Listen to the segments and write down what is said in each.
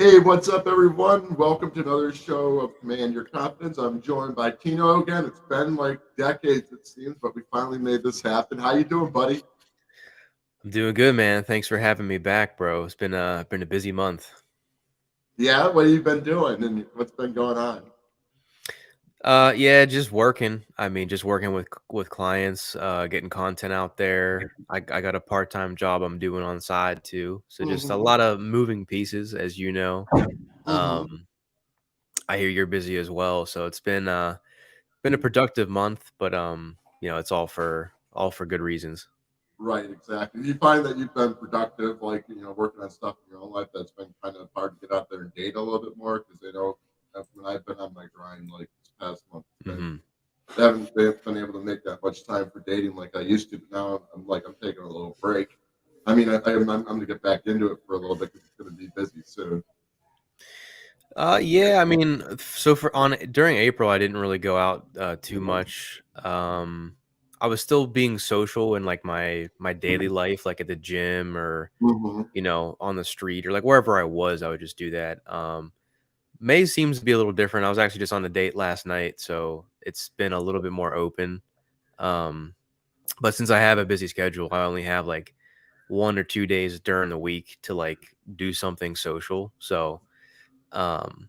Hey, what's up, everyone? Welcome to another show of Command Your Confidence. I'm joined by Tino again. It's been like decades, it seems, but we finally made this happen. How you doing, buddy? I'm doing good, man. Thanks for having me back, bro. It's been a busy month. Yeah, what have you been doing, and what's been going on? Yeah, just working. I mean, just working with clients, getting content out there. I got a part-time job I'm doing on the side too. So just a Mm-hmm. lot of moving pieces, as you know. Mm-hmm. Um, I hear you're busy as well, so it's been a productive month, but it's all for good reasons. Right, exactly. You find that you've been productive, like working on stuff in your own life that's been kind of hard to get out there and date a little bit more because when I've been on my grind like this past month, it's been Hmm. I haven't been able to make that much time for dating like I used to. But now I'm taking a little break. I mean, I'm going to get back into it for a little bit because it's going to be busy soon. Yeah, I mean, so for on during April, I didn't really go out too Mhm. much. I was still being social in like my daily life, like at the gym or Mhm. on the street or like wherever I was, I would just do that. May seems to be a little different. I was actually just on a date last night, so it's been a little bit more open. Um, but since I have a busy schedule, I only have like 1 or 2 days during the week to like do something social. So, um,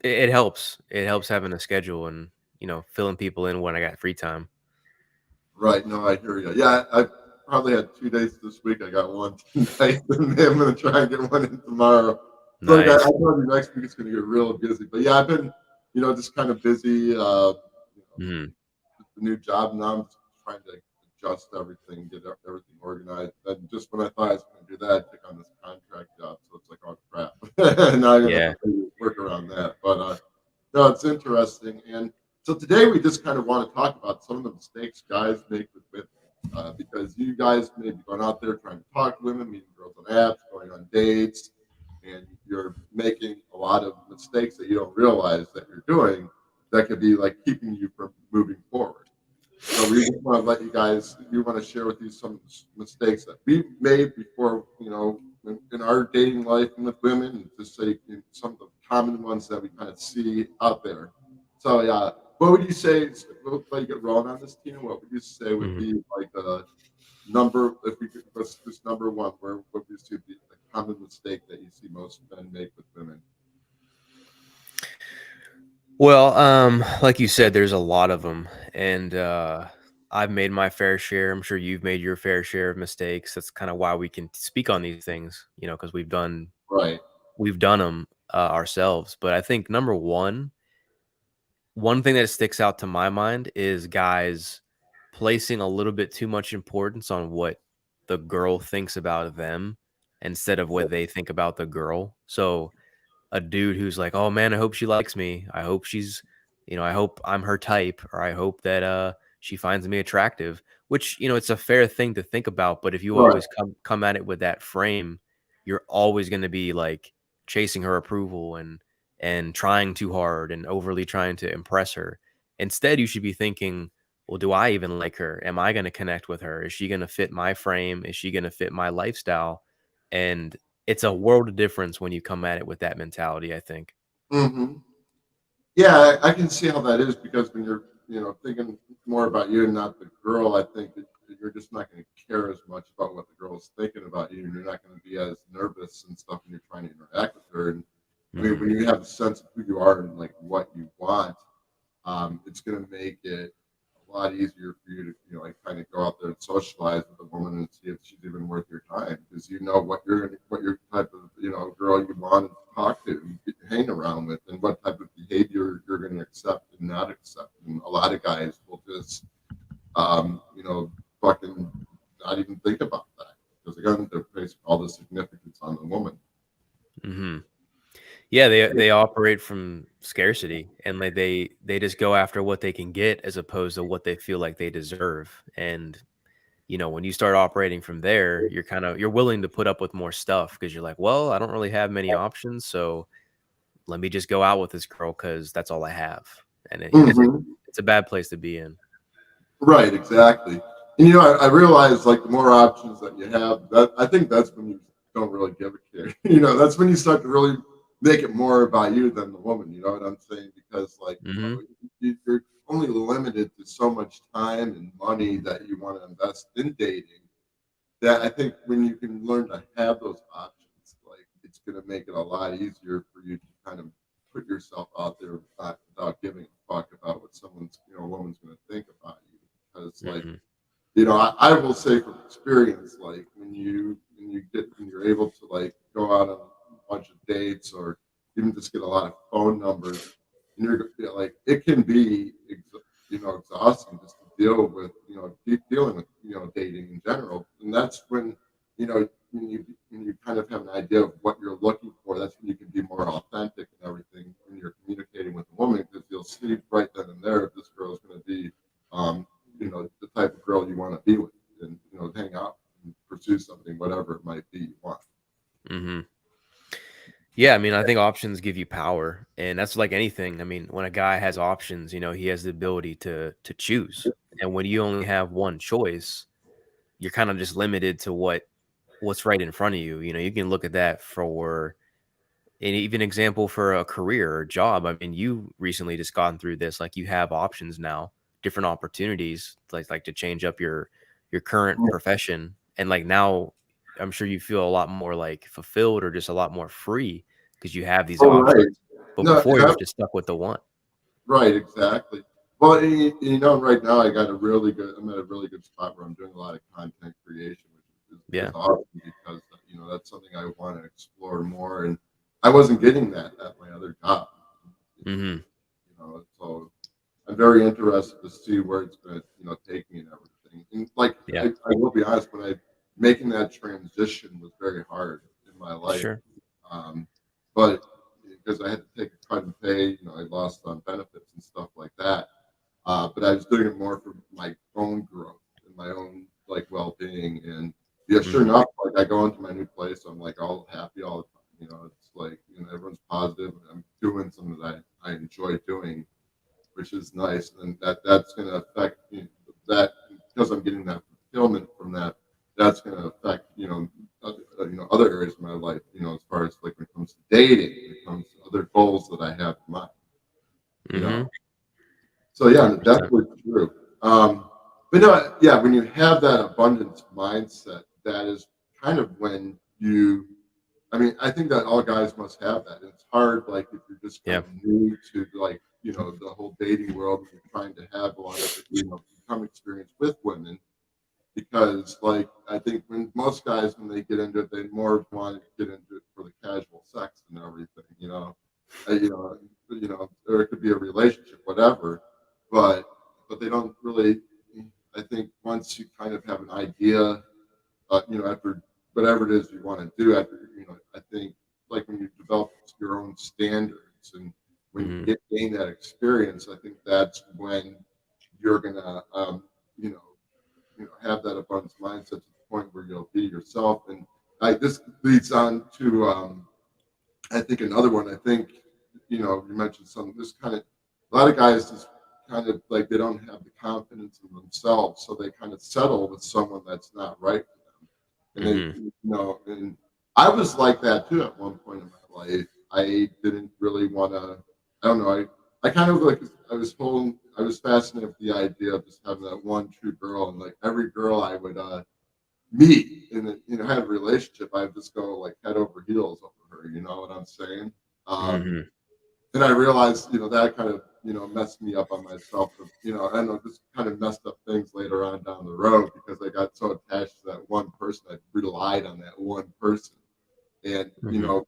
it helps. It helps having a schedule and, filling people in when I got free time. Right. No, I hear you. Yeah, I probably had 2 days this week. I got one tonight, and I'm going to try and get one in tomorrow. So I Nice. know the next week it's going to get real busy. But yeah, I've been, just kind of busy. Mhm. The new job now. I'm just trying to adjust everything, get everything organized. And just when I thought I was going to do that, I took on this contract job. So it's like, oh crap! Now I got to Yeah. work around that. But no, it's interesting. And so today we just kind of want to talk about some of the mistakes guys make with women. Because you guys may be going out there trying to talk to women, meeting girls on apps, going on dates, and you're making a lot of mistakes that you don't realize that you're doing that could be like keeping you from moving forward. So we just want to let you guys, we want to share with you some mistakes that we made before, in our dating life and with women, and just say some of the common ones that we kind of see out there. So yeah, what would you say? We'll let you get rolling on this, Tina. What would you say would Mhm. be like a number? If we could, let's just number one. Where what would you say would be the common mistake that you see most men make with women? Well, like you said, there's a lot of them, and I've made my fair share. I'm sure you've made your fair share of mistakes. That's kind of why we can speak on these things, because Right. we've done them ourselves. But I think number one thing that sticks out to my mind is guys placing a little bit too much importance on what the girl thinks about them instead of what they think about the girl. So a dude who's like, "Oh man, I hope she likes me. I hope I hope I'm her type, or I hope that she finds me attractive." Which, it's a fair thing to think about, but if you Right. always come at it with that frame, you're always going to be like chasing her approval and trying too hard and overly trying to impress her. Instead, you should be thinking, "Well, do I even like her? Am I going to connect with her? Is she going to fit my frame? Is she going to fit my lifestyle?" And it's a world of difference when you come at it with that mentality, I think. Mm-hmm. Yeah, I can see how that is because when you're, thinking more about you and not the girl, I think that you're just not going to care as much about what the girl's thinking about you, and you're not going to be as nervous and stuff when you're trying to interact with her. And I mean, Mhm. when you have a sense of who you are and like what you want, it's going to make it a lot easier for you to, like kind of go out there and socialize with a woman and see if she's even worth your time because you know what your type of, girl you want to talk to, and hang around with, and what type of behavior you're going to accept and not accept. And a lot of guys will just, fucking not even think about that because again, they're placing all the significance on the woman. Mhm. Yeah, they operate from scarcity and like they just go after what they can get as opposed to what they feel like they deserve. And when you start operating from there, you're willing to put up with more stuff because you're like, well, I don't really have many options, so let me just go out with this girl because that's all I have. And Mhm. it's a bad place to be in. Right, exactly. And I realize like the more options that you have, that I think that's when you don't really give a care. That's when you start to really make it more about you than the woman. You know what I'm saying? Because like Mm-hmm. you're only limited to so much time and money that you want to invest in dating. That I think when you can learn to have those options, like it's going to make it a lot easier for you to kind of put yourself out there without giving a fuck about what someone's, a woman's going to think about you. Because like, Mm-hmm. I will say from experience, like when you're able to like go out on a bunch of dates or even just get a lot of phone numbers, and like it can be exhausting just to deal with dealing with dating in general, and that's when when you kind of have an idea of what you're looking for. That's when you can be more authentic and everything when you're communicating with a woman because you'll see right then and there if this girl is going to be um, the type of girl you want to be with and, hang out and pursue something, whatever it might be you want. Mm-hmm. Yeah, I mean, I think options give you power, and that's like anything. I mean, when a guy has options, he has the ability to choose. And when you only have one choice, you're kind of just limited to what's right in front of you. You can look at that for an even example for a career or job. I mean, you recently just gone through this, like you have options now, different opportunities, like to change up your current profession. And like now I'm sure you feel a lot more like fulfilled or just a lot more free because you have these Oh, right. options. But No, before you're just stuck with the one. right, exactly. Well, right now I'm at a really good spot where I'm doing a lot of content creation, which is Yeah. awesome because, that's something I want to explore more. And I wasn't getting that at my other job. Mm-hmm. So I'm very interested to see where it's going to, take me and everything. And like, Yeah. I will be honest, making that transition was very hard in my life. Sure. Um, but because I had to take a cut in pay, I lost on benefits and stuff like that. But I was doing it more for my own growth and my own like well-being. And yeah, sure Mm-hmm. enough, like I go into my new place, I'm like all happy all the time. It's like everyone's positive. And I'm doing something that I enjoy doing, which is nice. And that's going to affect that because I'm getting that fulfillment from that. That's going to affect other areas of my life. As far as like when it comes to dating, when it comes to other goals that I have in mind. You know, Mm-hmm. so yeah, 100%. definitely true. But no, yeah, when you have that abundance mindset, that is kind of when you. I mean, I think that all guys must have that. It's hard, like if you're just kind Yeah. of new to like the whole dating world, and you're trying to have a lot of become experience with women, because like I think when most guys when they get into it, they more want to get into it for the casual sex and everything, uh, you know, or it could be a relationship, whatever. But they don't really. I think once you kind of have an idea, after whatever it is you want to do, after I think like when you develop your own standards and when you Mm-hmm. gain that experience, I think that's when you're gonna, have that abundance mindset to the point where you'll be yourself. And this leads on to I think another one. I think you mentioned some. This kind of a lot of guys just kind of like they don't have the confidence in themselves, so they kind of settle with someone that's not right for them. And they, Mm-hmm. and I was like that too at one point in my life. I didn't really want to. I don't know. I kind of like I was fascinated with the idea of just having that one true girl, and like every girl I would meet and have a relationship, I just go like head over heels over her. You know what I'm saying? Um, Mm-hmm. and I realized, that kind of, messed me up on myself. I don't know, just kind of messed up things later on down the road because I got so attached to that one person. I relied on that one person, and Mm-hmm.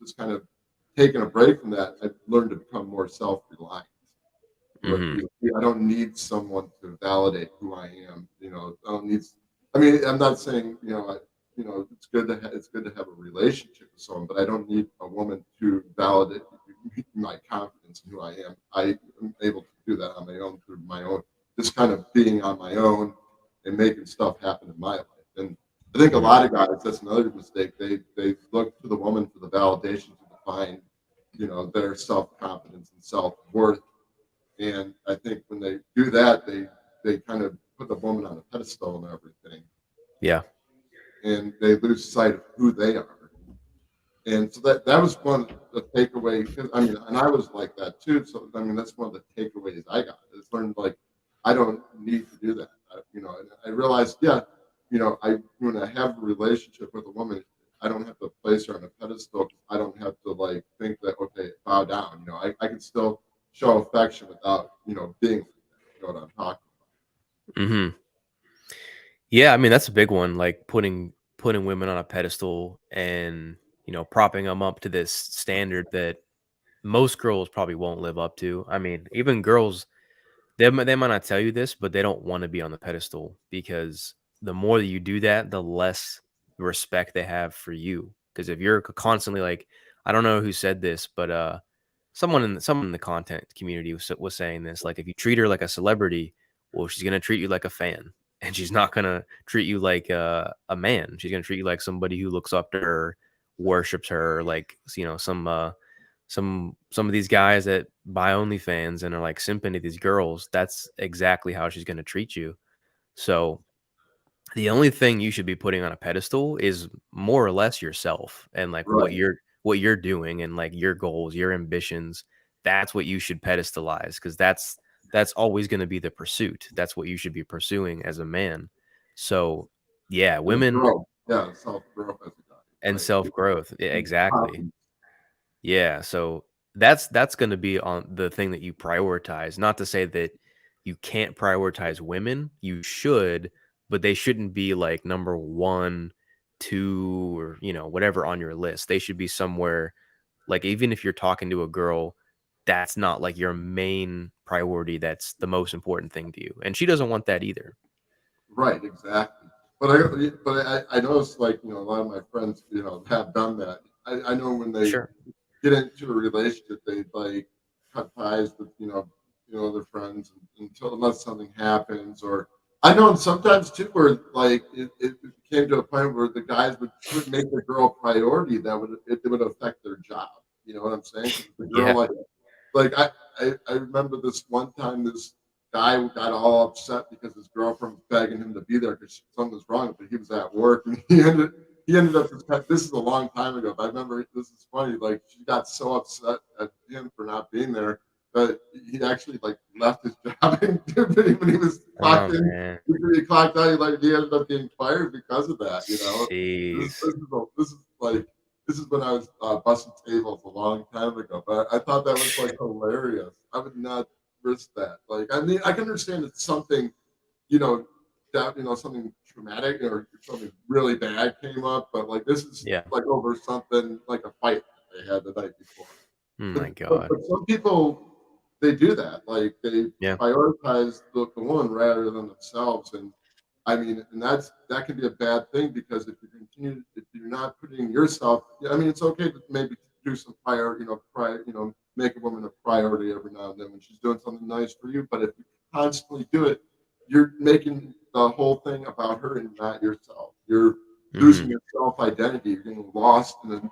just kind of taking a break from that, I learned to become more self-reliant. Where Mm-hmm. I don't need someone to validate who I am. I don't need. I mean, I'm not saying it's good to have a relationship with someone, but I don't need a woman to validate my confidence in who I am. I am able to do that on my own through my own, just kind of being on my own and making stuff happen in my life. And I think a Mm-hmm. lot of guys, that's another mistake. They look to the woman for the validation to define, their self confidence and self worth. And I think when they do that, they kind of put the woman on a pedestal and everything, Yeah. and they lose sight of who they are. And so that was one of the takeaway. 'Cause, I mean, and I was like that too. So I mean, that's one of the takeaways I got. Is learned like I don't need to do that. And I realized, yeah, I when I have a relationship with a woman, I don't have to place her on a pedestal. 'Cause I don't have to like think that okay, bow down. I can still show affection without being like that. You know what I'm talking Hmm. Yeah, I mean that's a big one. Like putting women on a pedestal and propping them up to this standard that most girls probably won't live up to. I mean, even girls, they might not tell you this, but they don't want to be on the pedestal because the more that you do that, the less respect they have for you. Because if you're constantly like, I don't know who said this, but someone in the content community was saying this. Like, if you treat her like a celebrity, well, she's gonna treat you like a fan, and she's not gonna treat you like a man. She's gonna treat you like somebody who looks up to her, worships her, like some of these guys that buy OnlyFans and are like simping to these girls, that's exactly how she's gonna treat you. So the only thing you should be putting on a pedestal is more or less yourself and like about. Right. what you're doing and like your goals, your ambitions. That's what you should pedestalize because that's always going to be the pursuit. That's what you should be pursuing as a man. So yeah, And women growth. Yeah, self growth as a guy. and Like self growth. Exactly. confidence. Yeah, so that's gonna be on the thing that you prioritize. Not to say that you can't prioritize women, you should, but they shouldn't be like number 1, 2, or, whatever on your list. They should be somewhere like even if you're talking to a girl, that's not like your main priority, that's the most important thing to you. And she doesn't want that either. Right, exactly. But I noticed like a lot of my friends have done that. I know when they Sure. get into a relationship, they like cut ties with their friends until unless something happens. Or I know sometimes too where like it came to a point where the guys would make the girl priority that would affect their job. You know what I'm saying? Because the girl Yeah. like I remember this one time this guy got all upset because his girlfriend was begging him to be there because something was wrong, but he was at work and he ended up this is a long time ago, but I remember this is funny, like she got so upset at him for not being there that he actually like left his job and when he was Oh, clocked in, man. when he clocked out, he ended up getting fired because of that. Jeez. This is when I was busting tables a long time ago, but I thought that was like hilarious. I would not risk that. Like, I mean, I can understand it's something, you know, something traumatic or something really bad came up, but like this is Yeah. like over something like a fight that they had the night before. Oh But, my but, god. but some people they do that. Like they Yeah. prioritize the woman rather than themselves, and I mean, and that can be a bad thing because if you're not putting yourself, I mean, it's okay to maybe do some make a woman a priority every now and then when she's doing something nice for you. But if you constantly do it, you're making the whole thing about her and not yourself. You're losing Mhm. your self identity. You're getting lost in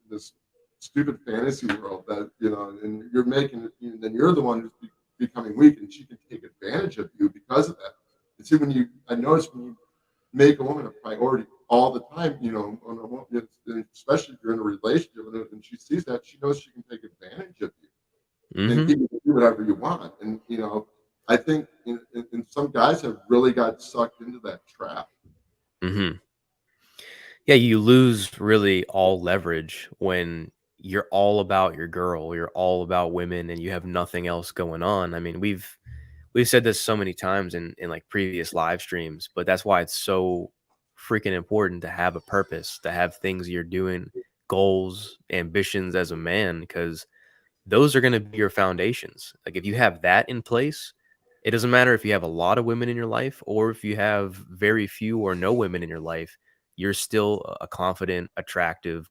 this stupid fantasy world that and you're making it. Then you're the one who's becoming weak, and she can take advantage of you because of that. And see, I notice when you make a woman a priority all the time, especially if you're in a relationship and she sees that, she knows she can take advantage of you and Mhm. get you to do whatever you want. And, I think some guys have really got sucked into that trap. Mhm. Yeah, you lose really all leverage when you're all about your girl, you're all about women, and you have nothing else going on. I mean, we've said this so many times in like previous live streams, but that's why it's so freaking important to have a purpose, to have things you're doing, goals, ambitions as a man, because those are going to be your foundations. Like if you have that in place, it doesn't matter if you have a lot of women in your life or if you have very few or no women in your life, you're still a confident, attractive,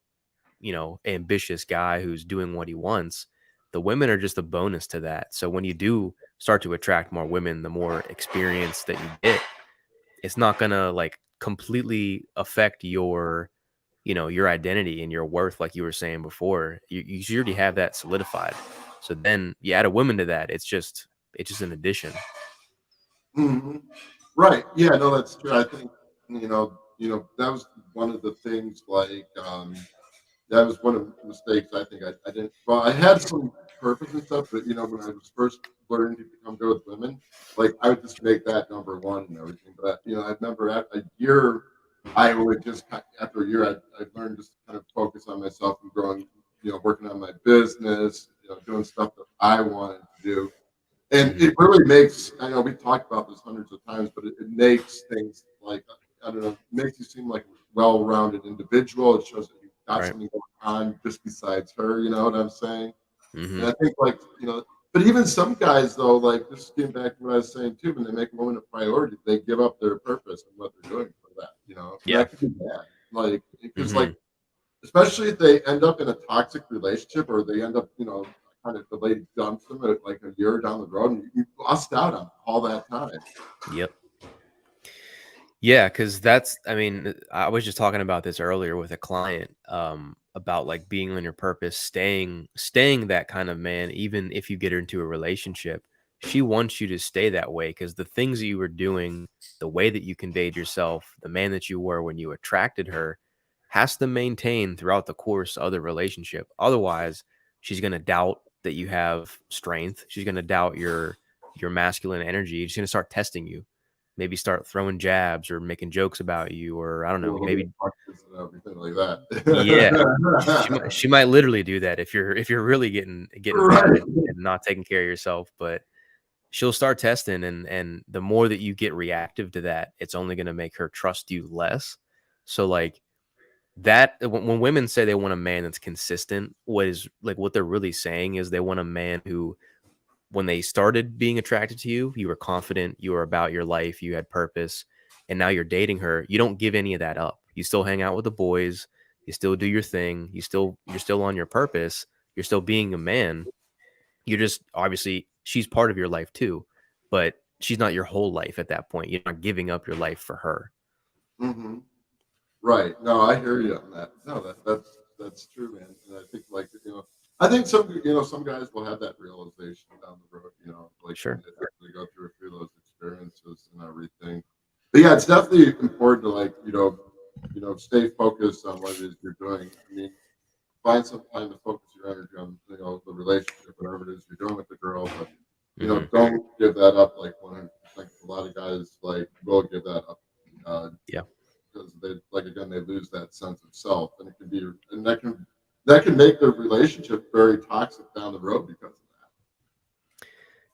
ambitious guy who's doing what he wants. The women are just a bonus to that. So when you do start to attract more women, the more experience that you get, it's not going to like completely affect your identity and your worth, like you were saying before. You already have that solidified. So then you add a woman to that. It's just an addition. Hmm. Right. Yeah. No, that's true. I think that was one of the things. Like, that was one of the mistakes I think I didn't. Well, I had some purpose and stuff, but when I was first learning to become good with women, like I would just make that number one and everything. But I remember at a year, I would just after a year, I learned just to kind of focus on myself and growing, working on my business, doing stuff that I wanted to do. And Hmm. it really makes, I know we talked about this hundreds of times, but it makes things like, I don't know, it makes you seem like a well rounded individual. It shows that you've got Right. something going on just besides her, you know what I'm saying? And Hmm. I think, like, but even some guys, though, like, this came back to what I was saying too, when they make a woman a priority, they give up their purpose and what they're doing for that, and Yeah. that can be bad. Like, because, Hmm. like, especially if they end up in a toxic relationship or they end up, kind of the lady dumps them at like a year down the road and you lost out on all that time. Yep. Yeah, because that's, I mean, I was just talking about this earlier with a client, about like being on your purpose, staying that kind of man, even if you get her into a relationship. She wants you to stay that way because the things that you were doing, the way that you conveyed yourself, the man that you were when you attracted her, has to maintain throughout the course of the relationship. Otherwise, she's gonna doubt that you have strength. She's gonna doubt your masculine energy. She's gonna start testing you, maybe start throwing jabs or making jokes about you, or I don't A know, little bit of maybe punches and everything like that. yeah. She might literally do that if you're really getting mad Right. and not taking care of yourself, but she'll start testing, and the more that you get reactive to that, it's only going to make her trust you less. So like that when women say they want a man that's consistent, what they're really saying is they want a man who, when they started being attracted to you, you were confident, you were about your life, you had purpose, and now you're dating her, you don't give any of that up. You still hang out with the boys, you still do your thing, you're still on your purpose, you're still being a man. You're just, obviously she's part of your life too, but she's not your whole life at that point. You're not giving up your life for her. Hmm. Right. No, I hear you on that. No, that's true, man. And I think, like, I think some guys will have that realization down the road, like when Sure. they actually go through a few of those experiences and everything. But yeah, it's definitely important to, like, stay focused on what it is you're doing. I mean, find some time to focus your energy on, the relationship, whatever it is you're doing with the girl, but Hmm. don't give that up like 100%. A lot of guys like will give that up. Uh, Yeah. because they, like, again, they lose that sense of self, and it can be, and that can make the relationship very toxic down the road because of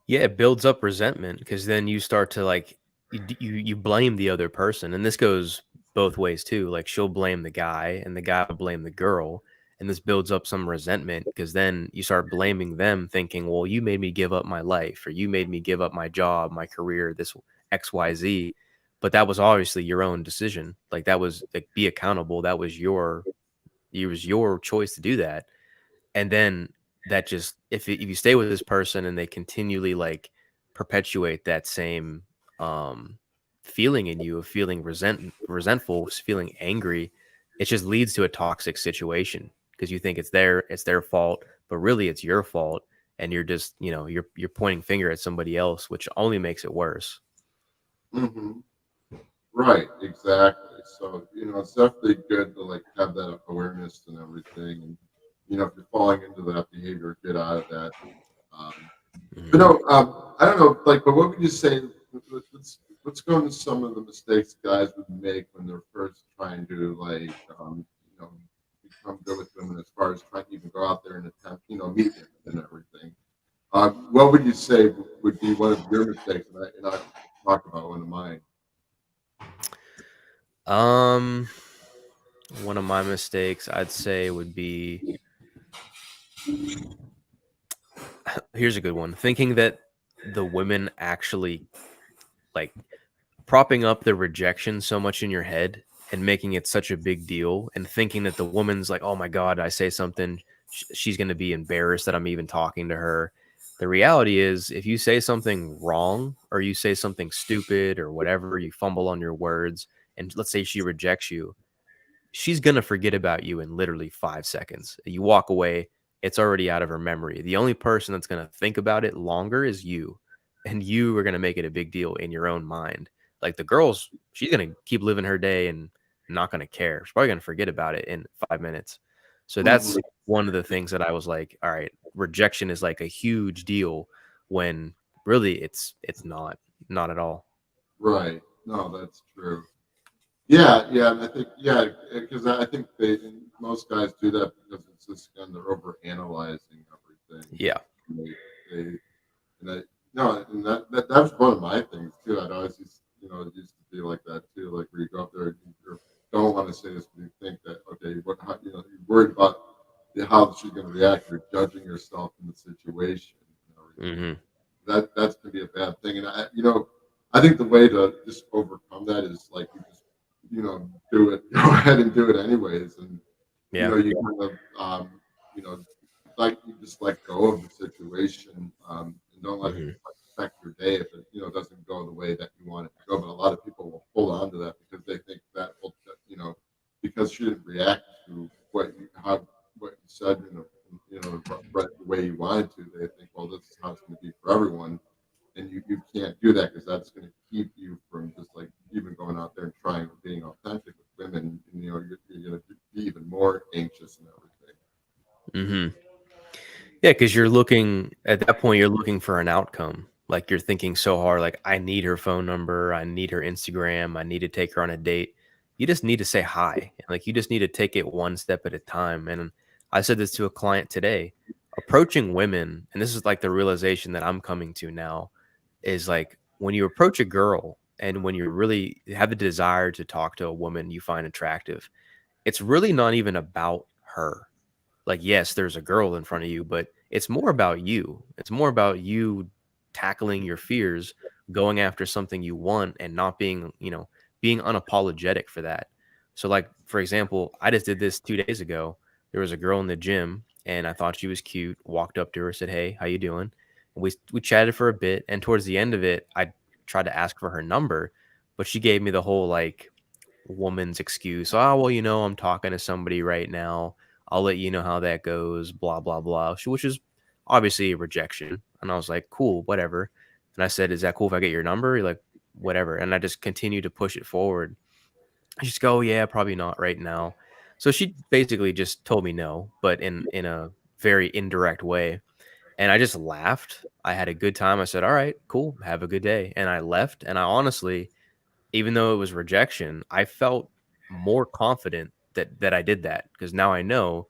Yeah, it builds up resentment because then you start to like you blame the other person, and this goes both ways too. Like she'll blame the guy, and the guy will blame the girl, and this builds up some resentment because then you start blaming them, thinking, "Well, you made me give up my life, or you made me give up my job, my career, this XYZ." But that was obviously your own decision. Like that was like be accountable. That was your choice to do that. And then that just if you stay with this person and they continually like perpetuate that same um feeling in you of feeling resentful, feeling angry, it just leads to a toxic situation because you think it's their fault, but really it's your fault, and you're just, you're pointing finger at somebody else, which only makes it worse. that. Right, exactly. So, it's definitely good to, like, have that awareness and everything, and if you're falling into that behavior, get out of that. Um, Mhm. but no, I don't know, like, but what would you say? Let's go into some of the mistakes guys would make when they're first trying to, like, become good with women, as far as trying to even go out there and attempt, meet women and everything. What would you say would be one of your mistakes? And I talk about one of mine. um One of my mistakes I'd say would be, here's a good one, thinking that the women actually like propping up the rejection so much in your head and making it such a big deal, and thinking that the woman's like, oh my god, I say something, she's going to be embarrassed that I'm even talking to her. The reality is, if you say something wrong or you say something stupid or whatever, you fumble on your words, and let's say she rejects you, she's going to forget about you in literally 5 seconds. You walk away, it's already out of her memory. The only person that's going to think about it longer is you. And you are going to make it a big deal in your own mind. Like the girl's, she's going to keep living her day and not going to care. She's probably going to forget about it in 5 minutes. So Mhm. that's one of the things that I was like, all right, rejection is like a huge deal when really it's not at all. Right. No, that's true. Yeah, yeah, and I think yeah, because I think most guys do that because it's just again they're over analyzing everything. Yeah. They and I no, and that was one of my things too. I'd always used to be like that too, like where you go up there and you don't want to say this, but you think that okay, you're worried about how she's going to react. You're judging yourself in the situation and everything. Mhm. That's gonna be a bad thing. And I think the way to just overcome that is like you just do it, go ahead and do it anyways, and Yeah. you kind of you know like you just let go of the situation and don't let it Mhm. affect your day if it doesn't go the way that you want it to go. But a lot of people will hold on to that because they think that will because she didn't react to what you said right the way you wanted to. They think, well, this is how it's going to be for everyone, and you can't do that because that's going to keep you from just like even going out there and trying being authentic with women. And, you're going to be even more anxious and everything. Mhm. Yeah, because you're looking at that point, you're looking for an outcome. Like you're thinking so hard, like I need her phone number, I need her Instagram, I need to take her on a date. You just need to say hi. Like you just need to take it one step at a time. And I said this to a client today. Approaching women, and this is like the realization that I'm coming to now, is like when you approach a girl and when you really have the desire to talk to a woman you find attractive, it's really not even about her. Like, yes, there's a girl in front of you, but it's more about you. It's more about you tackling your fears, going after something you want and not being, being unapologetic for that. So like, for example, I just did this 2 days ago. There was a girl in the gym and I thought she was cute, walked up to her, said, "Hey, how you doing?" And we chatted for a bit, and towards the end of it, I tried to ask for her number, but she gave me the whole like woman's excuse. Oh, well, I'm talking to somebody right now. I'll let you know how that goes, blah, blah, blah. Which is obviously a rejection. And I was like, cool, whatever. And I said, is that cool if I get your number? You're like, whatever. And I just continued to push it forward. I just go, oh, yeah, probably not right now. So she basically just told me no, but in a very indirect way. And I just laughed. I had a good time. I said, all right, cool. Have a good day. And I left. And I honestly, even though it was rejection, I felt more confident that I did that because now I know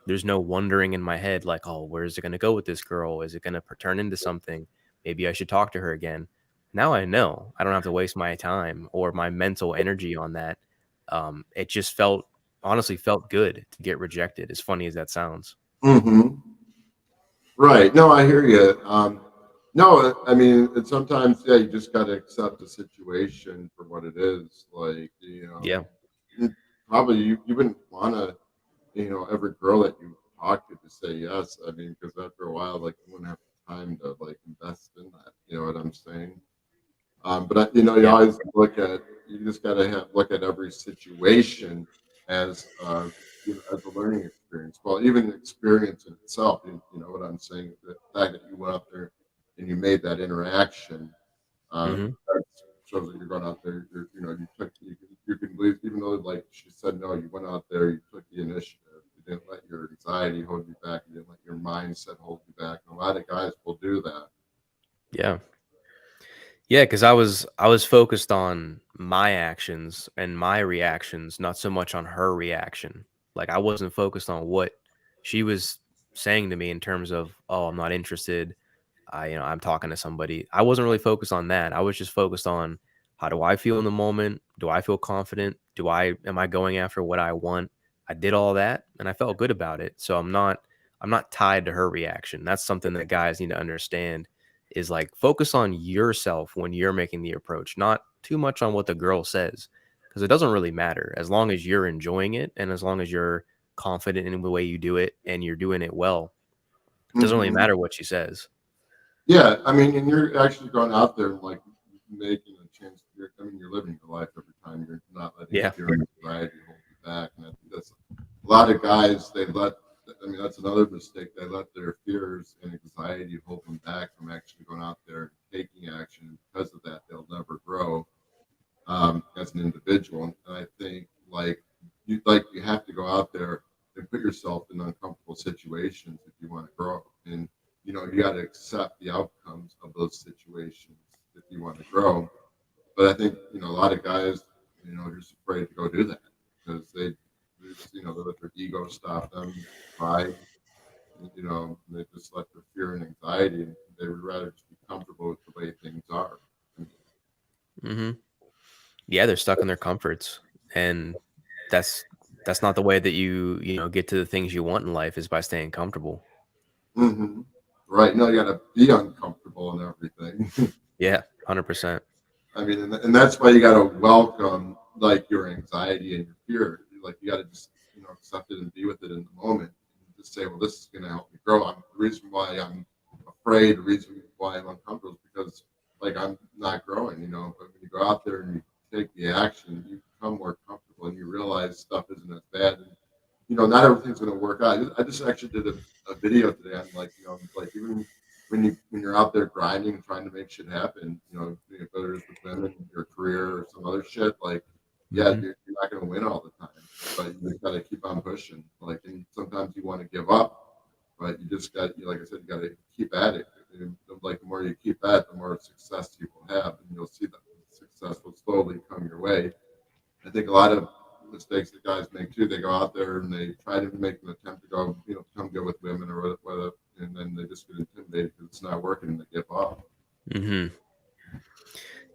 there's no wondering in my head like, oh, where is it going to go with this girl? Is it going to turn into something? Maybe I should talk to her again. Now I know I don't have to waste my time or my mental energy on that. It just honestly felt good to get rejected. As funny as that sounds. Hmm. Right. No, I hear you. No, I mean, and sometimes, yeah, you just got to accept the situation for what it is. Like, Yeah. probably you wouldn't want to, every girl that you talk to say yes. I mean, because after a while, like, you wouldn't have time to like invest in that. You know what I'm saying? But you Yeah. always you just got to look at every situation as as a learning experience. Well, even the experience in itself, you know what I'm saying? The fact that you went out there and you made that interaction, Hmm. that shows that you're going out there. You can believe, even though like she said no, you went out there, you took the initiative. You didn't let your anxiety hold you back. You didn't let your mindset hold you back. And a lot of guys will do that. Yeah. Yeah, because I was focused on my actions and my reactions, not so much on her reaction. Like I wasn't focused on what she was saying to me in terms of, "Oh, I'm not interested. I'm talking to somebody." I wasn't really focused on that. I was just focused on how do I feel in the moment? Do I feel confident? Am I going after what I want? I did all that and I felt good about it. So I'm not tied to her reaction. That's something that guys need to understand is like focus on yourself when you're making the approach, not too much on what the girl says because it doesn't really matter as long as you're enjoying it and as long as you're confident in the way you do it and you're doing it well. It doesn't really Hmm. matter what she says. Yeah, I mean, and you're actually going out there and like making a chance. I mean, you're living your life every time. You're not letting Yeah. fear and anxiety hold you back. And I think that's a lot of guys. They let. I mean, that's another mistake. They let their fears and anxiety hold them back from actually going out there and taking action. And because of that, they'll never grow as an individual. And I think like you have to go out there. and put yourself in uncomfortable situations if you want to grow. And you got to accept the outcomes of those situations if you want to grow. But I think a lot of guys, are just afraid to go do that because they let their ego stop them, pride, they just let their fear and anxiety, and they would rather just be comfortable with the way things are. I mean, Hmm. Yeah, they're stuck in their comforts, and that's that's not the way that you get to the things you want in life is by staying comfortable. hmm right? No, you got to be uncomfortable and everything. Yeah, 100%. I mean, and that's why you got to welcome like your anxiety and your fear. Like you got to just accept it and be with it in the moment, and just say, well, this is going to help me grow. The reason why I'm afraid, the reason why I'm uncomfortable is because like I'm not growing. But when you go out there and you take the action, you become more comfortable and you realize stuff isn't as bad. And not everything's going to work out. I just actually did a video today on like like even when you're out there grinding and trying to make shit happen, whether it's with women, your career, or some other shit, like yeah, Hmm. you're not going to win all the time, but you just got to keep on pushing. Like, and sometimes you want to give up, but you just got, like I said, you got to keep at it. And, like the more you keep at it, the more success you will have, and you'll see that success will slowly come your way. I think a lot of mistakes that guys make too. They go out there and they try to make an attempt to go, come go with women or whether, and then they just get intimidated because it's not working and they give up. Hmm.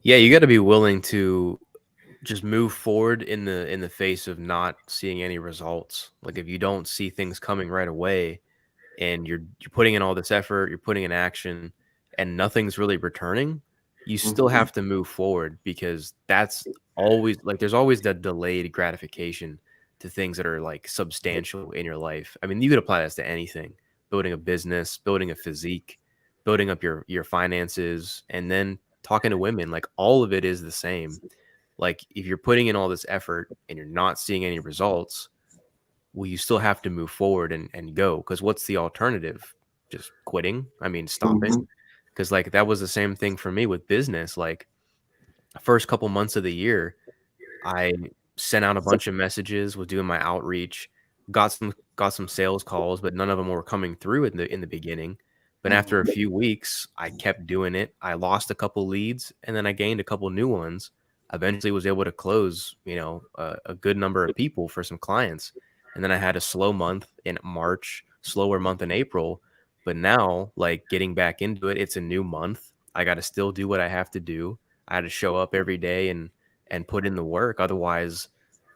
Yeah, you got to be willing to just move forward in the face of not seeing any results. Like if you don't see things coming right away, and you're putting in all this effort, you're putting in action, and nothing's really returning, you still Mm-hmm. have to move forward because that's always like there's always that delayed gratification to things that are like substantial in your life. I mean, you could apply this to anything: building a business, building a physique, building up your finances, and then talking to women. Like all of it is the same. Like if you're putting in all this effort and you're not seeing any results, well, you still have to move forward and go. Because what's the alternative? Just quitting? I mean, Mm-hmm. stopping? Because like that was the same thing for me with business. Like first couple months of the year, I sent out a bunch of messages, was doing my outreach, got some sales calls, but none of them were coming through in the beginning. But after a Mm-hmm. few weeks, I kept doing it. I lost a couple leads, and then I gained a couple new ones. Eventually, was able to close, a good number of people for some clients. And then I had a slow month in March, slower month in April. But now, like getting back into it, it's a new month. I got to still do what I have to do. I had to show up every day and put in the work. Otherwise,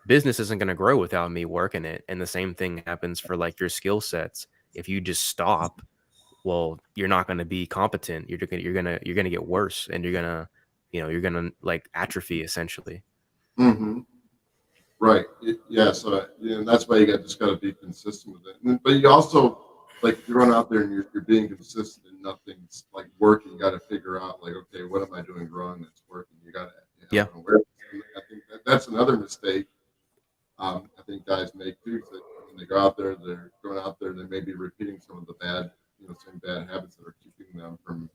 business isn't going to grow without me working it. And the same thing happens for like your skill sets. If you just stop, well, you're not going to be competent. You're going to get worse, and you're going to like atrophy essentially. Mm-hmm. Right. Yeah. So that's why you just got to be consistent with it. But you also like if you're going out there and you're being consistent and nothing's like working, you got to figure out like, okay, what am I doing wrong that's working? You got to have Yeah. an awareness. And I think that's another mistake. I think guys make too, is that when they go out there, they're going out there, they may be repeating some of the bad, same bad habits that are keeping them from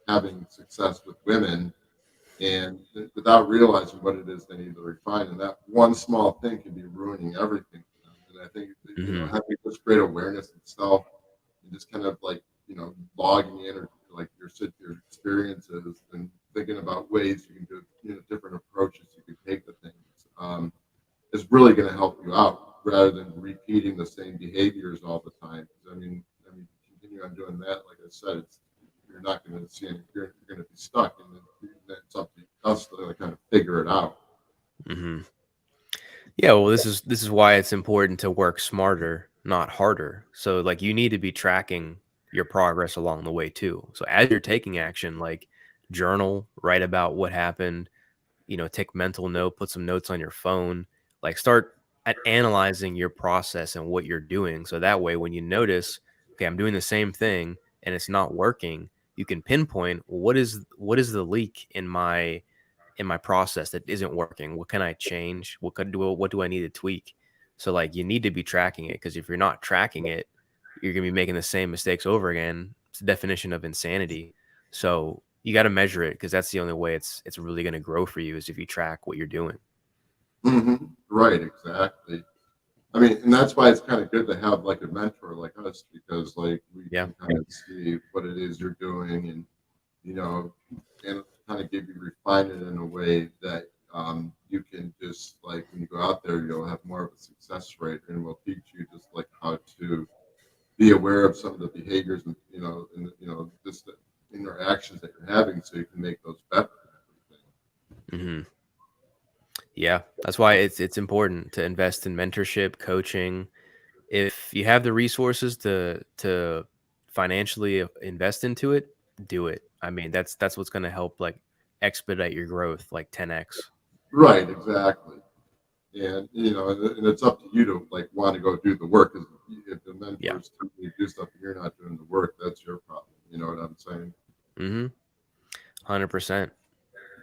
having success with women and without realizing what it is they need to refine. And that one small thing can be ruining everything for them. And I think Hmm. having this great awareness itself and just kind of like logging in or like your experiences and thinking about ways you can do different approaches you can take to things is really going to help you out rather than repeating the same behaviors all the time. 'Cause, I mean, continue on doing that. Like I said, you're not going to see any. You're going to be stuck, and then it's up to us to like, kind of figure it out. Hmm. Yeah, well, this is why it's important to work smarter, not harder. So like you need to be tracking your progress along the way too. So as you're taking action, like journal, write about what happened, take mental note, put some notes on your phone, like start at analyzing your process and what you're doing. So that way when you notice, okay, I'm doing the same thing and it's not working, you can pinpoint, well, what is the leak in my process that isn't working? What can I change? What do I need to tweak? So like you need to be tracking it, because if you're not tracking it, you're gonna be making the same mistakes over again. It's the definition of insanity. So you got to measure it, because that's the only way it's really going to grow for you is if you track what you're doing. Right, exactly. I mean, and that's why it's kind of good to have like a mentor like us because like we Yeah. can kind of see what it is you're doing and you know and kind of give you refine it in a way that you can just like when you go out there you'll have more of a success rate and we'll teach you just like how to be aware of some of the behaviors and just the interactions that you're having so you can make those better and Hmm. Yeah, that's why it's important to invest in mentorship, coaching. If you have the resources to financially invest into it, do it. I mean, that's what's going to help like expedite your growth like 10x. right, exactly. And and it's up to you to like want to go do the work. Because if the Yeah. mentors tell you to do stuff and you're not doing the work, that's your problem. You know what I'm saying? Mhm. 100%.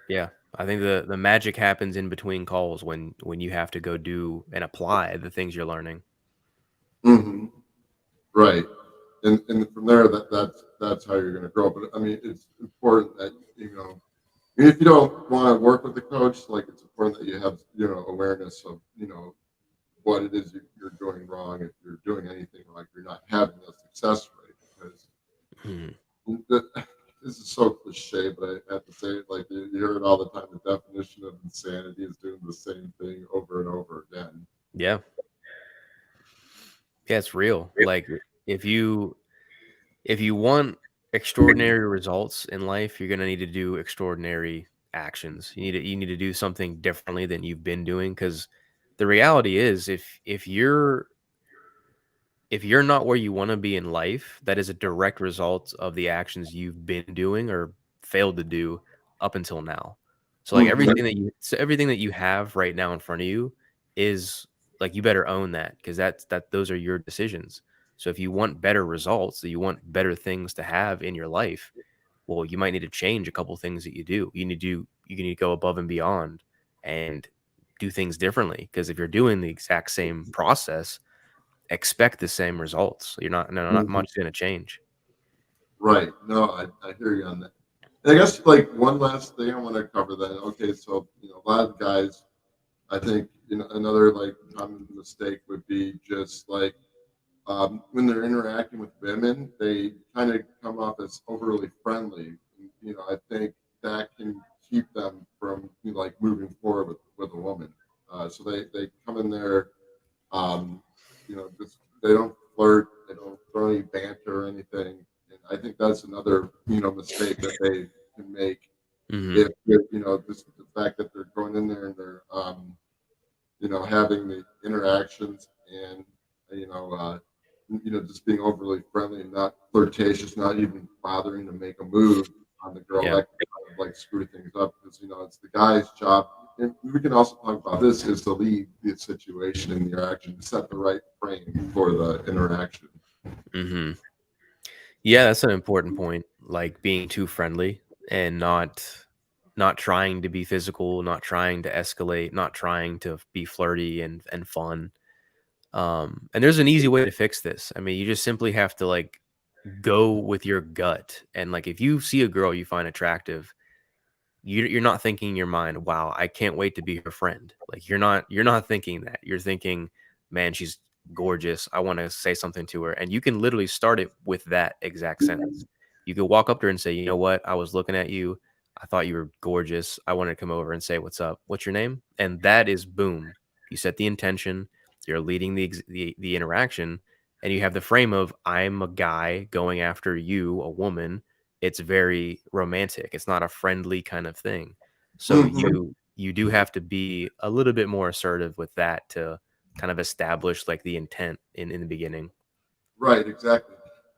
Yeah. I think the magic happens in between calls when you have to go do and apply the things you're learning. Hmm. Right. And from there, that's how you're going to grow. But I mean, it's important that even if you don't want to work with the coach, like it's important that you have awareness of what it is you're doing wrong. If you're doing anything like you're not having a success rate, because Mhm. the, this is so cliche, but I have to say it. Like you hear it all the time. The definition of insanity is doing the same thing over and over again. Yeah. Yeah, it's real. Like if you if you want extraordinary results in life, you're going to need to do extraordinary actions. You need to do something differently than you've been doing cuz the reality is if you're not where you want to be in life, that is a direct result of the actions you've been doing or failed to do up until now. So like Hmm. everything that you have right now in front of you is like you better own that because those are your decisions. So if you want better results, you want better things to have in your life, well, you might need to change a couple things that you do. You need to go above and beyond and do things differently because if you're doing the exact same process, expect the same results. Not Hmm. much is gonna change. Right. No, I hear you on that. And I guess like one last thing I want to cover then. Okay, so a lot of guys, I think another like common mistake would be just like when they're interacting with women, they kind of come off as overly friendly. I think that can keep them from like moving forward with a woman. So they come in there, just they don't flirt, they don't throw any banter or anything. And I think that's another mistake that they can make Mhm. if just the fact that they're going in there and they're having the interactions and you know, uh, just being overly friendly and not flirtatious, not even bothering to make a move on the girl. Yeah. That can kind of like screw things up because it's the guy's job. And we can also talk about this is to lead the situation in the interaction, to set the right frame for the interaction. Mhm. Yeah, that's an important point, like, being too friendly and not trying to be physical, not trying to escalate, not trying to be flirty and fun. And there's an easy way to fix this. I mean, you just simply have to, like, go with your gut, and, like, if you see a girl you find attractive, you're not thinking in your mind, "Wow, I can't wait to be her friend." Like, you're not thinking that. You're thinking, "Man, she's gorgeous. I wanna say something to her." And you can literally start it with that exact sentence. You could walk up to her and say, "You know what? I was looking at you. I thought you were gorgeous. I wanted to come over and say what's up. What's your name?" And that is boom. You set the intention, you're leading the interaction, and you have the frame of, "I'm a guy going after you, a woman, it's very romantic. It's not a friendly kind of thing. So Mhm. you do have to be a little bit more assertive with that to kind of establish like the intent in the beginning. Right, exactly.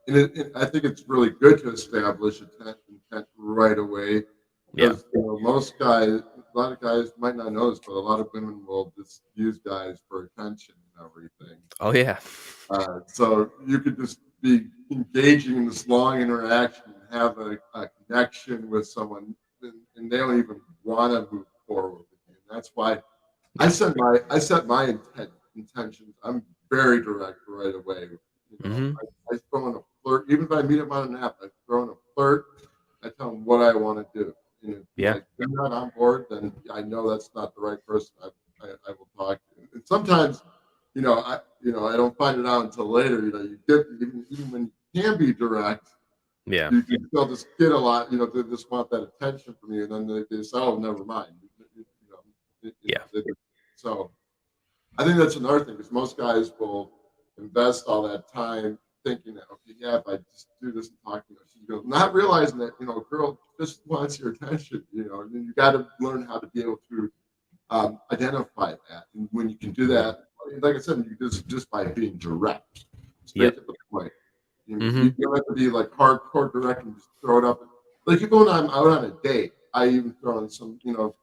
And I think it's really good to establish intent right away Yeah. because most guys, a lot of guys might not know this, but a lot of women will just use guys for attention and everything. Oh yeah. So you could just be engaging in this long interaction and have a connection with someone, and they don't even want to move forward with you. And that's why Yeah. I set my intentions. I'm very direct right away. Mhm. I throw in a flirt, even if I meet him on an app. I throw in a flirt. I tell him what I want to do, and if Yeah. like they're not on board, then I know that's not the right person. I will talk to. And sometimes, I don't find it out until later. You get even when you can be direct, Yeah. you can still just get a lot. They just want that attention from you, and then they say, "Oh, never mind." Yeah. So I think that's another thing because most guys will invest all that time thinking that, okay, yeah, if I just do this and talk, she's going, not realizing that a girl just wants your attention. And then you got to learn how to be able to identify that. And when you can do Mhm. that, like I said, you just by being direct, straight Yep. to the point. You Mhm. don't have to be like hardcore direct and just throw it up. Like even when I'm out on a date, I even throw in some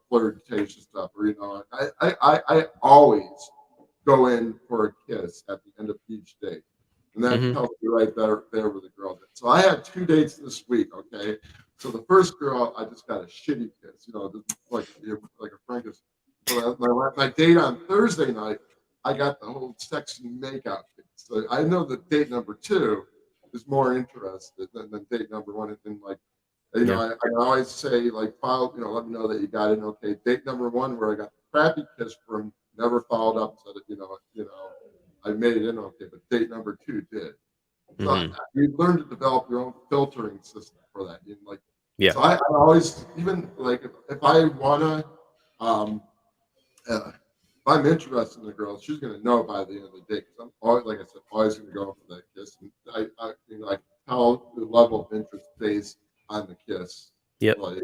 flirtatious stuff. Or I always go in for a kiss at the end of each date. And that Mhm. tells you right there where the girl's at. So I had 2 dates this week, okay? So the first girl, I just got a shitty kiss, like a Frankish. But my date on Thursday night, I got the whole sexy makeout kiss. So I know that date number two is more interested than date number one. And like, Yeah. I always say, like, let me know that you got it. Okay, date number one, where I got the crappy kiss from, never followed up, said that, I made it in okay, but date number two did. So Mhm. you learn to develop your own filtering system for that. Yeah. So I always, even like, if I wanna, um, if I'm interested in the girl, she's gonna know by the end of the day because I'm always, like I said, always gonna go for that kiss. And I can tell the level of interest based on the kiss. Yep. Like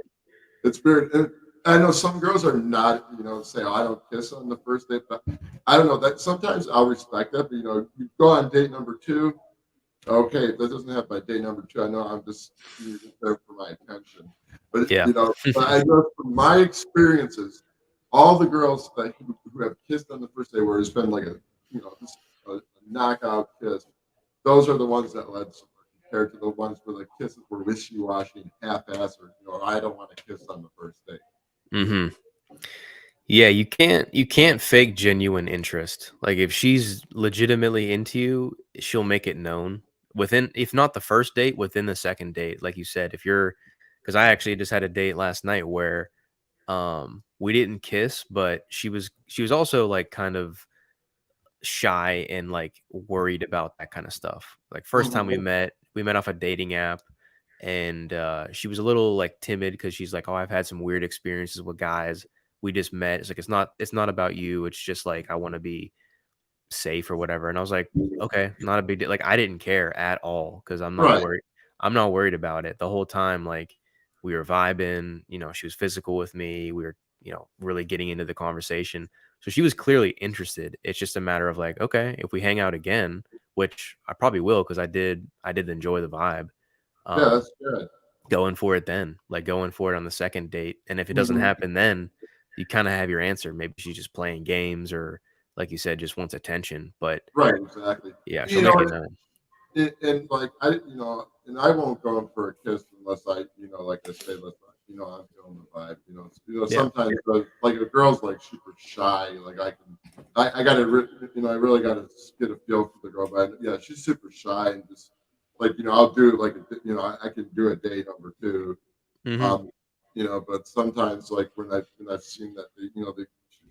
it's weird. And I know some girls are not, say, oh, I don't kiss on the first date, but I don't know that sometimes I'll respect that. But you go on date number two. Okay, if that doesn't happen by date number two, I know you're just there for my attention. But Yeah. but I know from my experiences, all the girls who have kissed on the first day, where it's been like just a knockout kiss, those are the ones that led somewhere compared to the ones where the kisses were wishy-washy and half-assed, or I don't want to kiss on the first date. Mhm. Yeah, you can't fake genuine interest. Like if she's legitimately into you, she'll make it known within, if not the first date, within the second date. Like you said, if you're, because I actually just had a date last night where we didn't kiss, but she was also like kind of shy and like worried about that kind of stuff. Like first time Mhm. we met off a dating app, and she was a little like timid because she's like, "Oh, I've had some weird experiences with guys. We just met." It's like it's not about you. It's just like I want to be safe or whatever. And I was like, "Okay, not a big deal." Like I didn't care at all because I'm not Right. worried. I'm not worried about it. The whole time, like we were vibing. She was physical with me. We were, really getting into the conversation. So she was clearly interested. It's just a matter of like, okay, if we hang out again, which I probably will because I did enjoy the vibe. Yeah, Um, that's good. Going for it then, like going for it on the second date. And if it doesn't Mhm. happen then, you kind of have your answer. Maybe she's just playing games or like you said, just wants attention. But Right, exactly. yeah, she'll You make know, it known. and like and I won't go in for a kiss unless like I say, unless I'm feeling the vibe. Yeah. Sometimes like a girl's like super shy. Like I gotta, I really gotta get a feel for the girl. But yeah, she's super shy and just like I'll do like I can do a date number two. Hmm. Um, but sometimes like when I've seen that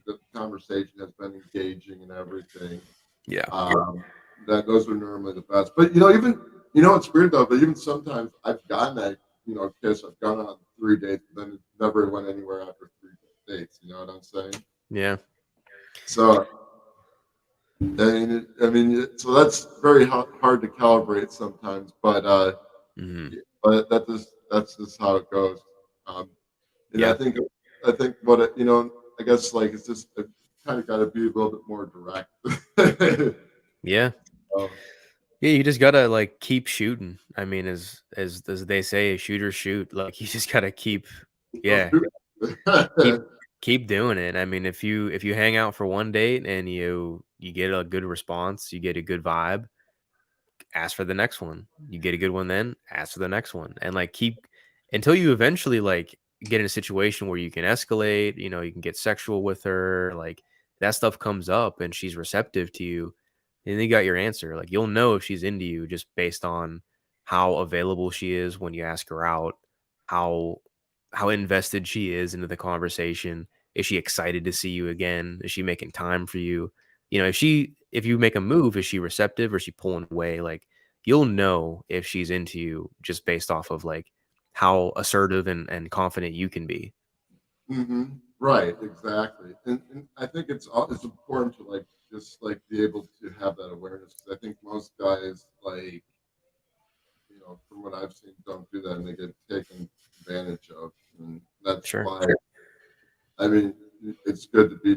the conversation has been engaging and everything, Yeah. um, that those are normally the best. But even it's weird though. But even sometimes I've gotten that kiss. I've gone on 3 dates, but then it never went anywhere after 3 dates. You know what I'm saying? Yeah. So so that's very hard to calibrate sometimes. Hmm. But that's just how it goes. Um, and Yeah. I think what I guess like it's just kind of got to be a little bit more direct. Yeah. So, Yeah, you just gotta like keep shooting. I mean, as they say, shoot or shoot. Like you just gotta keep, let's yeah, do keep it. keep doing it. I mean, if you hang out for one date and you get a good response, you get a good vibe, ask for the next one. You get a good one, then ask for the next one, and like keep until you eventually like get in a situation where you can escalate. You can get sexual with her. Like that stuff comes up, and she's receptive to you, and then you got your answer. Like you'll know if she's into you just based on how available she is when you ask her out, how how invested she is into the conversation. Is she excited to see you again? Is she making time for you? if you make a move, is she receptive or is she pulling away? Like you'll know if she's into you just based off of like how assertive and confident you can be. Right, exactly. And I think it's important to like just like be able to have that awareness because I think most guys like from what I've seen don't do that and they get taken advantage of, and that's Sure. why I mean, it's good to be,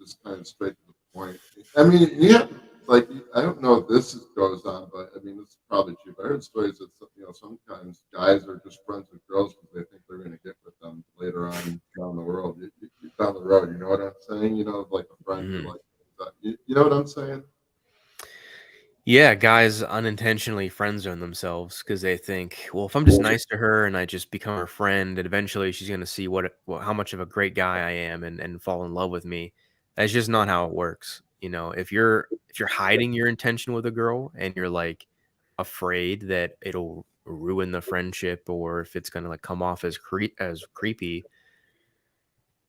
just kind of straight to the point. I mean, yeah, like I don't know if goes on, but I mean, this is probably true. But I heard stories that sometimes guys are just friends with girls because they think they're going to get with them later on down the road. Down the road, you know what I'm saying? Like a friend who Mhm. like, you know what I'm saying? Yeah, guys unintentionally friend zone themselves because they think, well, if I'm just nice to her and I just become her friend, and eventually she's gonna see how much of a great guy I am and fall in love with me. That's just not how it works. If you're hiding your intention with a girl and you're like afraid that it'll ruin the friendship or if it's gonna like come off as creepy,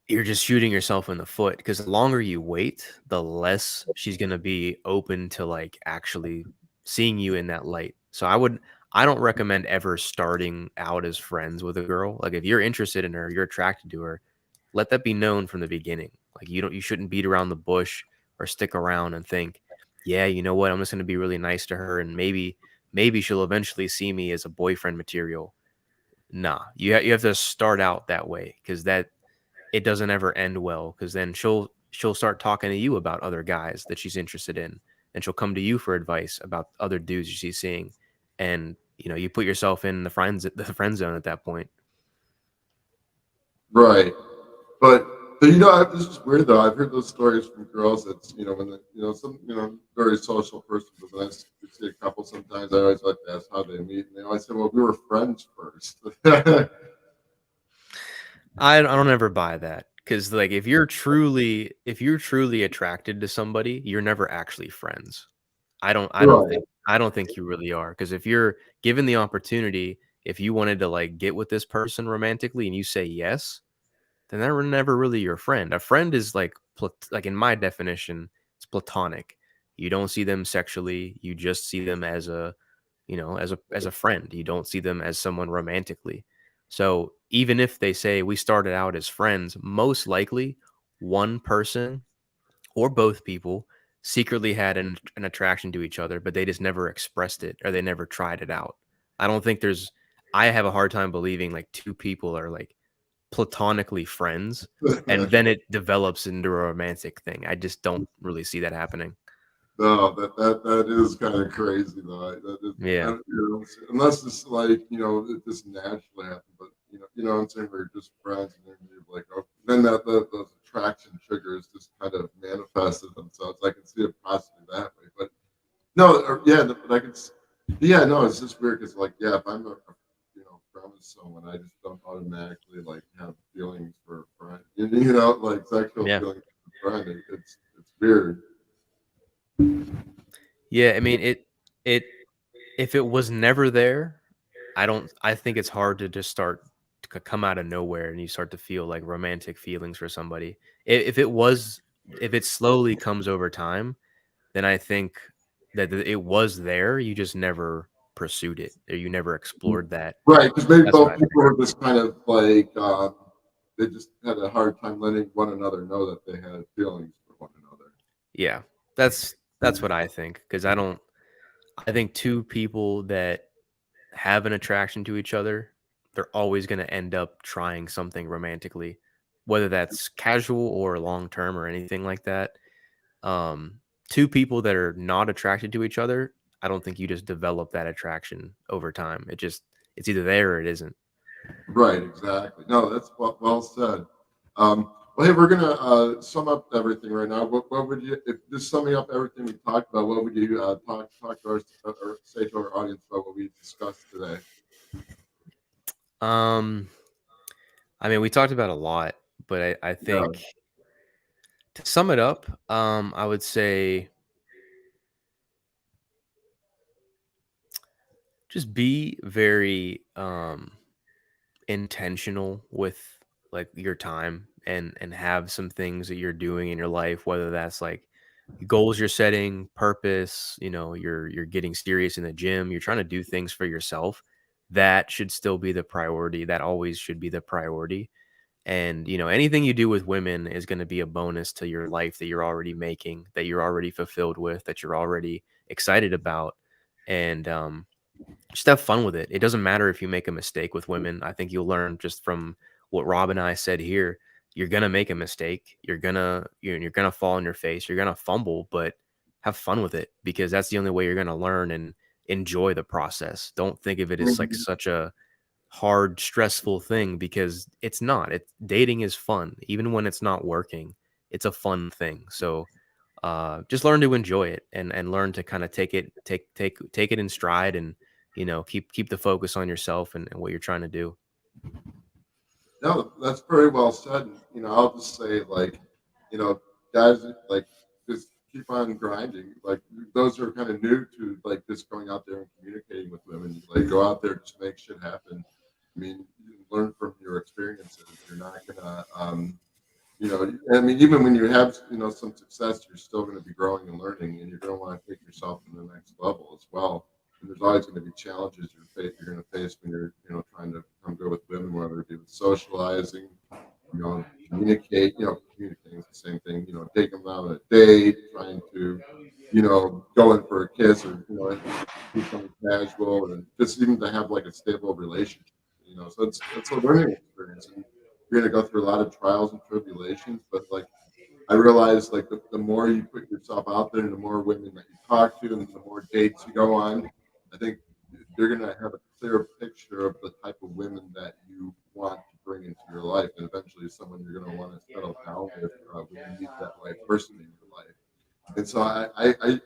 you're just shooting yourself in the foot because the longer you wait, the less she's gonna be open to, like, actually seeing you in that light. So I don't recommend ever starting out as friends with a girl. Like, if you're interested in her, you're attracted to her, let that be known from the beginning. Like, you shouldn't beat around the bush or stick around and think, "Yeah, you know what? I'm just gonna be really nice to her, and maybe she'll eventually see me as a boyfriend material." Nah, you have to start out that way because that it doesn't ever end well because then she'll start talking to you about other guys that she's interested in, and she'll come to you for advice about other dudes she's seeing, and you put yourself in the friend zone at that point. Right. But this is weird though. I've heard those stories from girls that's when some very social person, but when see a couple sometimes I always like to ask how they meet, and they always say, "Well, we were friends first." I don't ever buy that because like if you're truly attracted to somebody, you're never actually friends. Right. I don't think you really are because if you're given the opportunity, if you wanted to like get with this person romantically and you say yes, then they're never really your friend. A friend is like like in my definition, it's platonic. You don't see them sexually. You just see them as a friend. You don't see them as someone romantically. So even if they say we started out as friends, most likely one person or both people secretly had an attraction to each other, but they just never expressed it or they never tried it out. I don't think there's I have a hard time believing like two people are like platonically friends and then it develops into a romantic thing. I just don't really see that happening. No, that is kind of crazy though. That is, Yeah. unless it's like it just naturally happens. But what I'm saying, we're just friends, and then you're like, oh, then those attraction triggers just kind of manifested themselves. I can see it possibly that way, but no, yeah, but yeah, no, it's just weird because like, yeah, if I'm friend with someone, I just don't automatically like have feelings for a friend. Like sexual Yeah. feelings for a friend. It's weird. Yeah, I mean it if it was never there, I think it's hard to just start to come out of nowhere and you start to feel like romantic feelings for somebody. If it slowly comes over time, then I think that it was there, you just never pursued it or you never explored that. Right, because maybe That's what both I people think. were just kind of like they just had a hard time letting one another know that they had feelings for one another. Yeah. That's what I think because I think two people that have an attraction to each other, they're always going to end up trying something romantically, whether that's casual or long term or anything like that. Um, two people that are not attracted to each other, I don't think you just develop that attraction over time. It's either there or it isn't. Right, exactly. No, that's well said. Well, hey, we're gonna sum up everything right now. What would you, if just summing up everything we talked about, what would you talk to our or say to our audience about what we discussed today? Um, I mean, we talked about a lot, but I Yeah. think to sum it up, I would say just be very intentional with like your time and have some things that you're doing in your life, whether that's like goals you're setting, purpose, you're getting serious in the gym, you're trying to do things for yourself, that should still be the priority. That always should be the priority. And, anything you do with women is going to be a bonus to your life that you're already making, that you're already fulfilled with, that you're already excited about. And just have fun with it. It doesn't matter if you make a mistake with women. I think you'll learn just from what Rob and I said here. You're gonna make a mistake. You're gonna fall on your face. You're gonna fumble, but have fun with it, because that's the only way you're gonna learn and enjoy the process. Don't think of it as like Mhm. such a hard, stressful thing, because it's not. Dating is fun, even when it's not working. It's a fun thing. So just learn to enjoy it, and learn to kind of take it in stride, and keep the focus on yourself, and what you're trying to do. No, that's very well said. And, I'll just say, like, you know, guys, like, just keep on grinding. Like, those are kind of new to like just going out there and communicating with women. Like, go out there, just make shit happen. I mean, you learn from your experiences. You're not gonna, I mean, even when you have, some success, you're still going to be growing and learning, and you're going to want to take yourself to the next level as well. And there's always going to be challenges you're going to face when you're, trying to come good with women, whether it be with socializing, communicate, communicating is the same thing, take them out on a date, trying to, go in for a kiss, or, do something casual, and just even to have like a stable relationship, so it's a learning experience. And you're going to go through a lot of trials and tribulations, but like, I realize like the more you put yourself out there and the more women that you talk to and the more dates you go on, I think you're going to have a clear picture of the type of women that you want to bring into your life, and eventually someone you're going to want to settle down with when you meet that right person in your life. And so I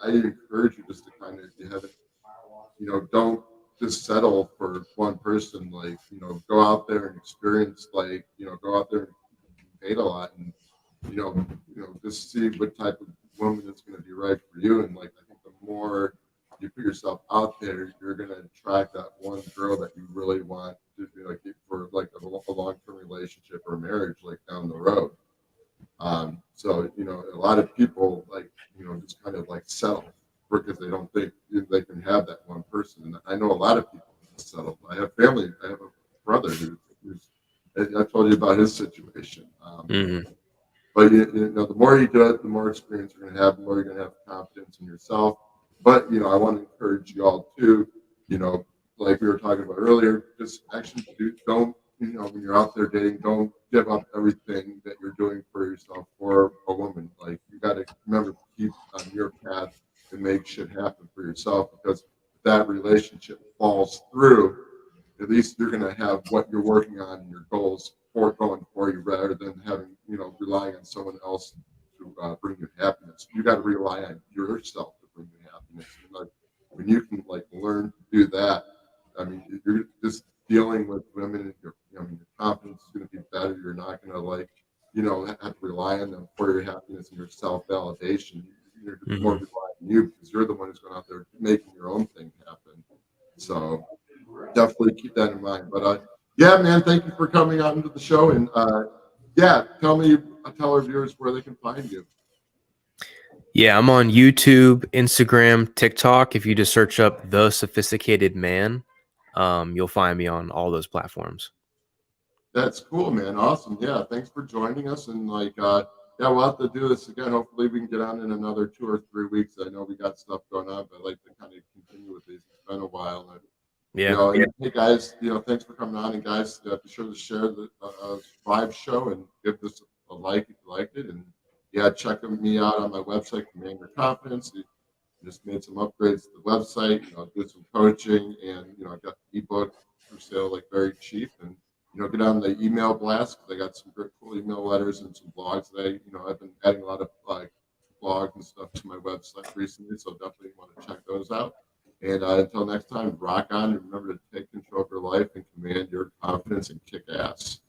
encourage you just to kind of, if you haven't, don't just settle for one person. Like, go out there and experience, like, go out there and date a lot, and just see what type of woman is going to be right for you. And like, I think the more you put yourself out there, you're going to attract that one girl that you really want to be like for like a long term relationship or marriage, like down the road. So a lot of people like just kind of like settle because they don't think they can have that one person. And I know a lot of people who settle. I have family. I have a brother who's I told you about his situation. Hmm. But the more you do it, the more experience you're going to have, the more you're going to have confidence in yourself. But I want to encourage you all too. You know, like we were talking about earlier, just actually don't when you're out there dating, don't give up everything that you're doing for yourself for a woman. Like, you got to remember to keep on your path and make shit happen for yourself, because if that relationship falls through, at least you're going to have what you're working on and your goals for going for you, rather than having relying on someone else to bring you happiness. You got to rely on yourself to bring you happiness. And like, when you can like learn to do that, I mean, you're just dealing with women, and your confidence is going to be better. You're not going to like have to rely on them for your happiness and your self validation. You're more Hmm. relying on you, because you're the one who's going out there making your own thing happen. So definitely keep that in mind. But yeah, man, thank you for coming out into the show. And yeah, tell our viewers where they can find you. Yeah, I'm on YouTube, Instagram, TikTok. If you just search up The Sophisticated Man, you'll find me on all those platforms. That's cool, man. Awesome. Yeah, thanks for joining us. And like, yeah, we'll have to do this again. Hopefully, we can get on in another 2 or 3 weeks. I know we got stuff going on, but I'd like to kind of continue with these. It's been a while. And, Yeah. and hey guys, thanks for coming on. And guys, be sure to share the live show and give this a like if you liked it. And yeah, check me out on my website, Command Your Confidence. Just made some upgrades to the website, did some coaching, and I got the ebook for sale like very cheap. And get on the email blast, because I got some great cool email letters and some blogs that I've been adding a lot of like blogs and stuff to my website recently, so definitely want to check those out. And until next time, rock on, and remember to take control of your life and command your confidence and kick ass.